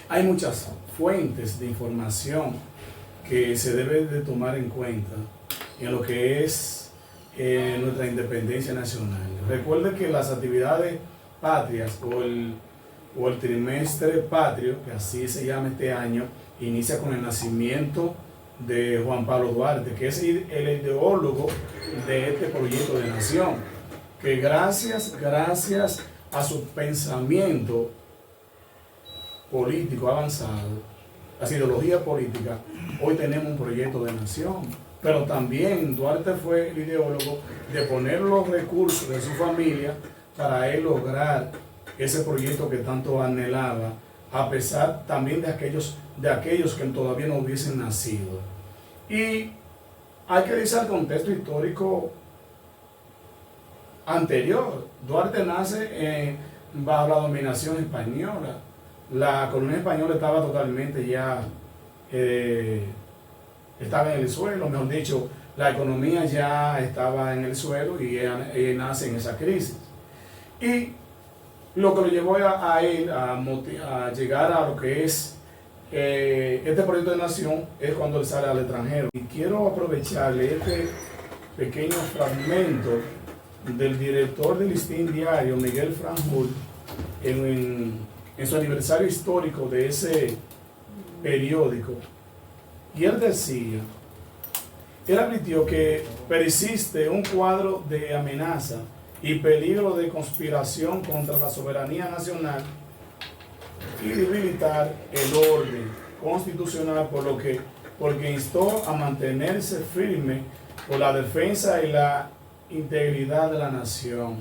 Hay muchas fuentes de información que se debe de tomar en cuenta en lo que es nuestra independencia nacional. Recuerde que las actividades patrias o el trimestre patrio, que así se llama este año, inicia con el nacimiento de Juan Pablo Duarte, que es el ideólogo de este proyecto de nación, que gracias a su pensamiento político avanzado, a su ideología política, hoy tenemos un proyecto de nación. Pero también Duarte fue el ideólogo de poner los recursos de su familia para él lograr ese proyecto que tanto anhelaba, a pesar también de aquellos que todavía no hubiesen nacido. Y hay que decir el contexto histórico anterior. Duarte nace bajo la dominación española. La colonia española estaba totalmente ya, estaba en el suelo, mejor dicho, la economía ya estaba en el suelo y él nace en esa crisis. Y lo que lo llevó a él a llegar a lo que es este proyecto de nación es cuando él sale al extranjero. Y quiero aprovecharle este pequeño fragmento del director del Listín Diario, Miguel Franjul, en su aniversario histórico de ese periódico. Y él decía, él advirtió que persiste un cuadro de amenaza y peligro de conspiración contra la soberanía nacional y debilitar el orden constitucional, porque instó a mantenerse firme por la defensa y la integridad de la nación.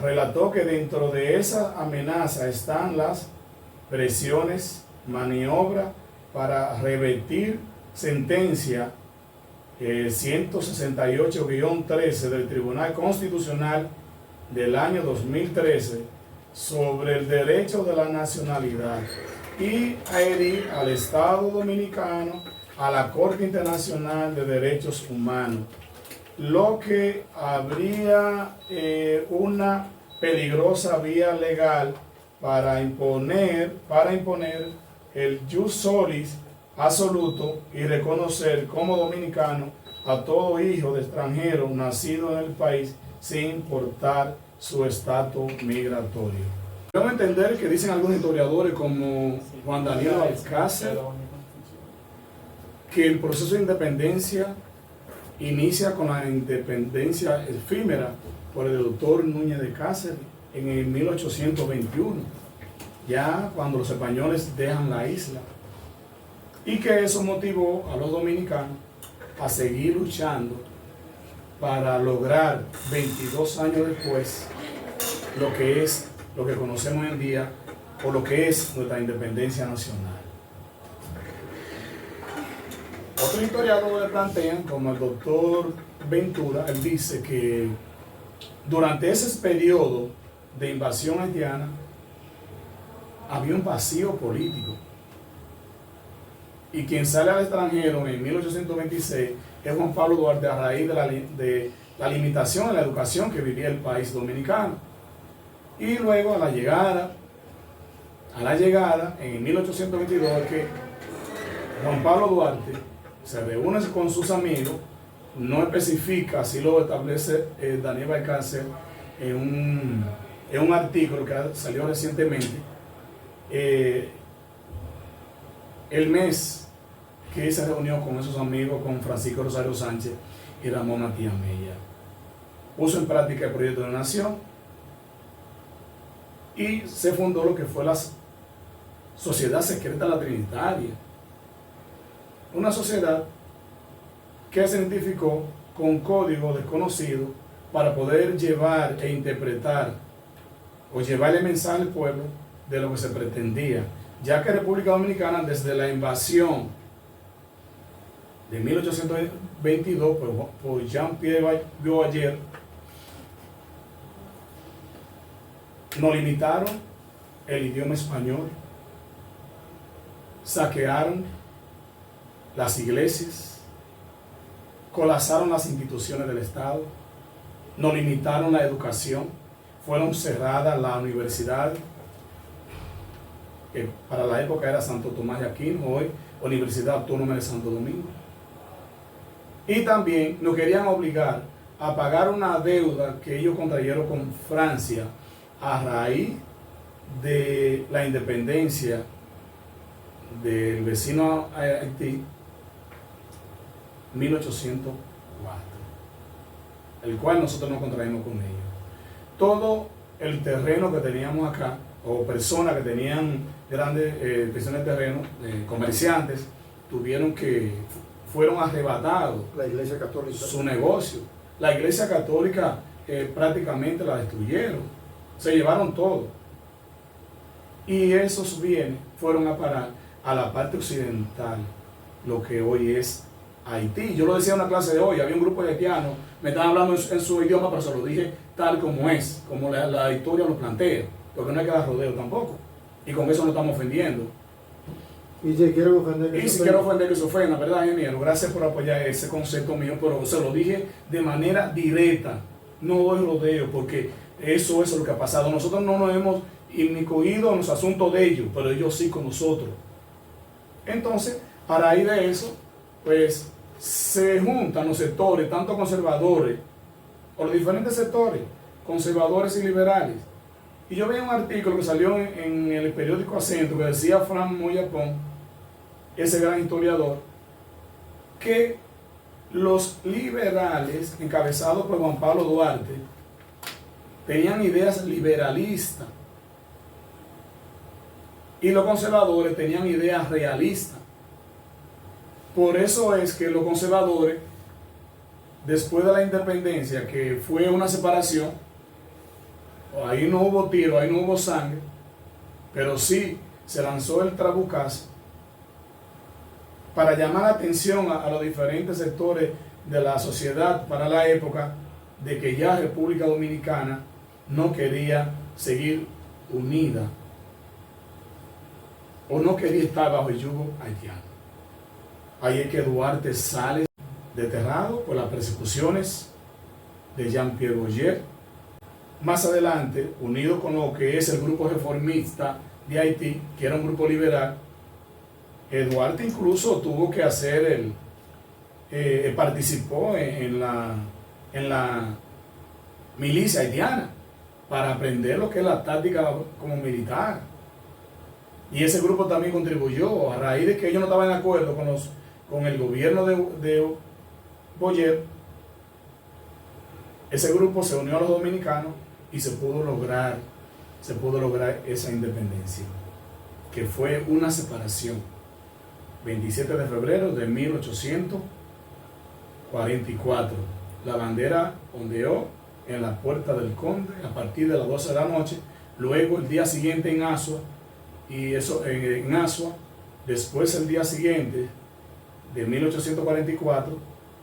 Relató que dentro de esa amenaza están las presiones, maniobras para revertir sentencia 168-13 del Tribunal Constitucional del año 2013 sobre el derecho de la nacionalidad y a herir al Estado Dominicano, a la Corte Internacional de Derechos Humanos, lo que habría una peligrosa vía legal para imponer el jus solis absoluto y reconocer como dominicano a todo hijo de extranjero nacido en el país sin importar su estatus migratorio. Debemos entender que dicen algunos historiadores como Juan Daniel Alcácer que el proceso de independencia inicia con la independencia efímera por el doctor Núñez de Cáceres en el 1821, ya cuando los españoles dejan la isla, y que eso motivó a los dominicanos a seguir luchando para lograr 22 años después lo que conocemos hoy en día o lo que es nuestra independencia nacional. Otros historiadores plantean, como el doctor Ventura, él dice que durante ese periodo de invasión haitiana había un vacío político. Y quien sale al extranjero en 1826 es Juan Pablo Duarte a raíz de la limitación en la educación que vivía el país dominicano. Y luego a la llegada en 1822 es que Juan Pablo Duarte se reúne con sus amigos, no especifica, así lo establece Daniel Alcácer en un artículo que salió recientemente, el mes que se reunió con esos amigos, con Francisco Rosario Sánchez y Ramón Matías Mella. Puso en práctica el proyecto de nación y se fundó lo que fue la Sociedad Secreta La Trinitaria. Una sociedad que se identificó con código desconocido para poder llevar e interpretar o llevarle mensaje al pueblo de lo que se pretendía, ya que República Dominicana, desde la invasión de 1822 por Jean-Pierre Boyer, nos limitaron el idioma español, saquearon las iglesias, colapsaron las instituciones del Estado, nos limitaron la educación, fueron cerradas las universidades que para la época era Santo Tomás de Aquino, hoy Universidad Autónoma de Santo Domingo. Y también nos querían obligar a pagar una deuda que ellos contrayeron con Francia a raíz de la independencia del vecino Haití, 1804, el cual nosotros nos contraímos con ellos. Todo el terreno que teníamos acá, o personas que tenían grandes extensiones de terreno, comerciantes, fueron arrebatados la Iglesia Católica, su negocio. La Iglesia Católica prácticamente la destruyeron, se llevaron todo. Y esos bienes fueron a parar a la parte occidental, lo que hoy es Haití. Yo lo decía en una clase de hoy, había un grupo de haitianos, me estaban hablando en su idioma, pero se lo dije tal como es, como la historia lo plantea, porque no hay que dar rodeo tampoco. Y con eso no estamos ofendiendo. Y si quiero ofender que se ofenda, que se ofenda, ¿verdad, ingeniero? Gracias por apoyar ese concepto mío, pero se lo dije de manera directa, no doy rodeo, porque eso es lo que ha pasado. Nosotros no nos hemos inmiscuido en los asuntos de ellos, pero ellos sí con nosotros. Entonces, a raíz de eso, pues se juntan los sectores, tanto conservadores, o los diferentes sectores, conservadores y liberales. Y yo veía un artículo que salió en el periódico Acento, que decía Fran Moyapón, ese gran historiador, que los liberales, encabezados por Juan Pablo Duarte, tenían ideas liberalistas, y los conservadores tenían ideas realistas. Por eso es que los conservadores, después de la independencia, que fue una separación, ahí no hubo tiro, ahí no hubo sangre, pero sí se lanzó el trabucazo para llamar la atención a los diferentes sectores de la sociedad para la época, de que ya República Dominicana no quería seguir unida o no quería estar bajo el yugo haitiano. Ahí es que Duarte sale desterrado por las persecuciones de Jean-Pierre Boyer. Más adelante, unido con lo que es el grupo reformista de Haití, que era un grupo liberal, Duarte incluso tuvo que hacer participó en la milicia haitiana para aprender lo que es la táctica como militar. Y ese grupo también contribuyó, a raíz de que ellos no estaban de acuerdo con el gobierno de Boyer. Ese grupo se unió a los dominicanos y se pudo lograr esa independencia, que fue una separación. 27 de febrero de 1844. La bandera ondeó en la Puerta del Conde a partir de las 12 de la noche. Luego el día siguiente en Asua, después el día siguiente de 1844,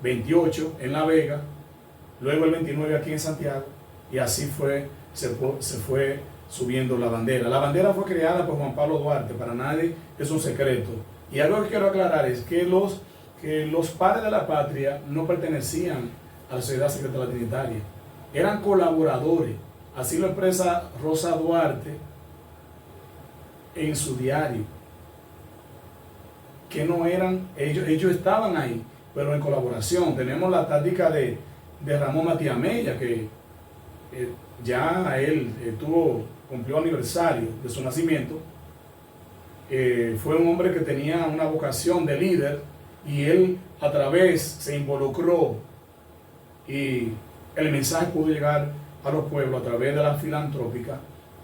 28 en La Vega, luego el 29 aquí en Santiago, y así se fue subiendo la bandera. La bandera fue creada por Juan Pablo Duarte, para nadie es un secreto. Y algo que quiero aclarar es que los padres de la patria no pertenecían a la Sociedad Secreta de la Trinitaria, eran colaboradores. Así lo expresa Rosa Duarte en su diario, que no eran, ellos estaban ahí, pero en colaboración. Tenemos la táctica de Ramón Matías Mella, que ya él cumplió aniversario de su nacimiento. Fue un hombre que tenía una vocación de líder, y él a través se involucró, y el mensaje pudo llegar a los pueblos a través de la filantrópica,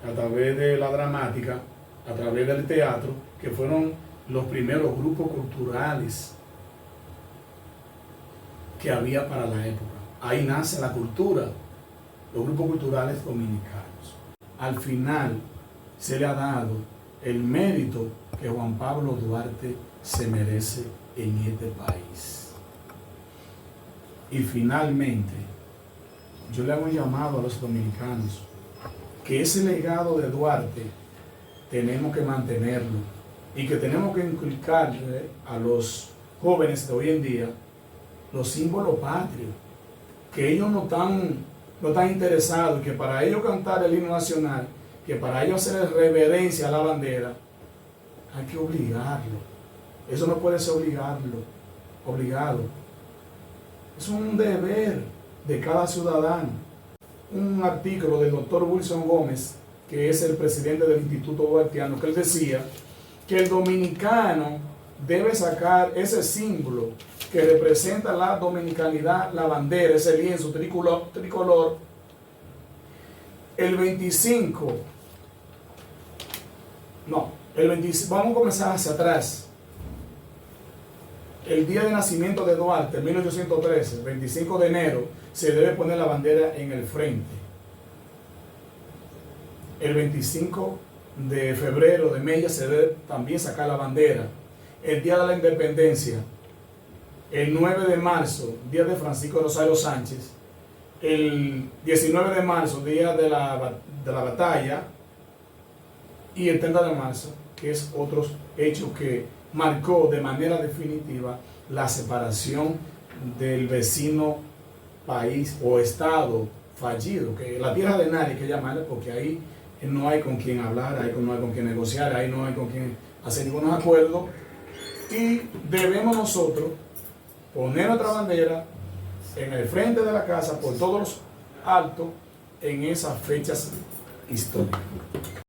a través de la dramática, a través del teatro, que fueron los primeros grupos culturales que había para la época. Ahí nace la cultura, los grupos culturales dominicanos. Al final se le ha dado el mérito que Juan Pablo Duarte se merece en este país. Y finalmente, yo le hago un llamado a los dominicanos, que ese legado de Duarte tenemos que mantenerlo, y que tenemos que inculcarle a los jóvenes de hoy en día los símbolos patrios, que ellos no están interesados, que para ellos cantar el himno nacional, que para ellos hacer reverencia a la bandera, hay que obligarlo. Eso no puede ser obligado. Es un deber de cada ciudadano. Un artículo del doctor Wilson Gómez, que es el presidente del Instituto Duartiano, que él decía que el dominicano debe sacar ese símbolo que representa la dominicanidad, la bandera, ese lienzo tricolor, el 25, vamos a comenzar hacia atrás. El día de nacimiento de Duarte, 1813, 25 de enero, se debe poner la bandera en el frente. El 25 de febrero de Mella se debe también sacar la bandera. El día de la independencia, el 9 de marzo, día de Francisco Rosario Sánchez, el 19 de marzo, día de la batalla, y el 30 de marzo, que es otro hecho que marcó de manera definitiva la separación del vecino país o estado fallido, que la tierra de nadie hay que llamarle, porque ahí no hay con quien hablar, ahí no hay con quien negociar, ahí no hay con quien hacer ningún acuerdo, y debemos nosotros poner nuestra bandera en el frente de la casa por todos los altos en esas fechas históricas.